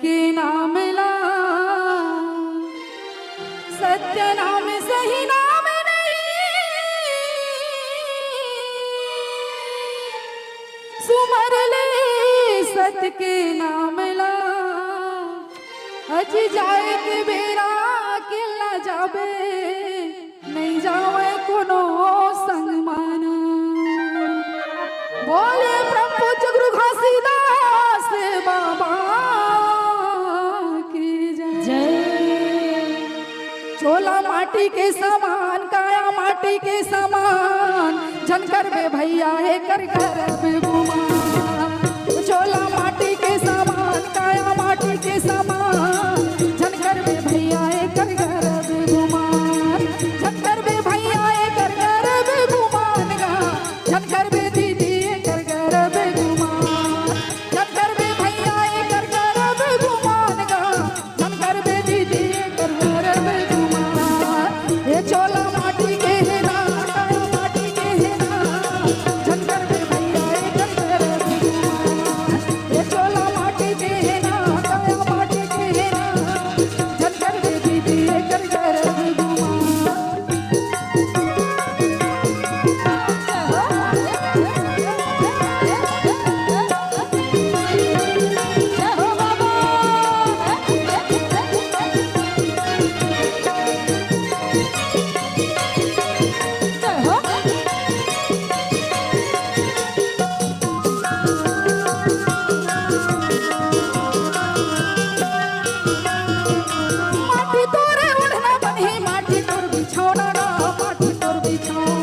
के नाम ला, सत्य नाम सही नाम नहीं, सुमर ले सत्य के नाम ला। अज जाए के बेरा के ना जाबे, नहीं जावे कोनो संग माना। बोले प्रभु गुरु घासीदास बाबा की जय। चोला माटी के समान, काया माटी के समान, झनकर बे भैया है कर में गुमान। चोला माटी के समान, काया माटी के समान, झनकर बे भैया है कर में गुमान। झनकर बे भैया है कर में गुमान गा, झनकर बे दीदी माटी तोरे उड़ना बनी, माटी तोर बिछौना, माटी तोर बिछौना।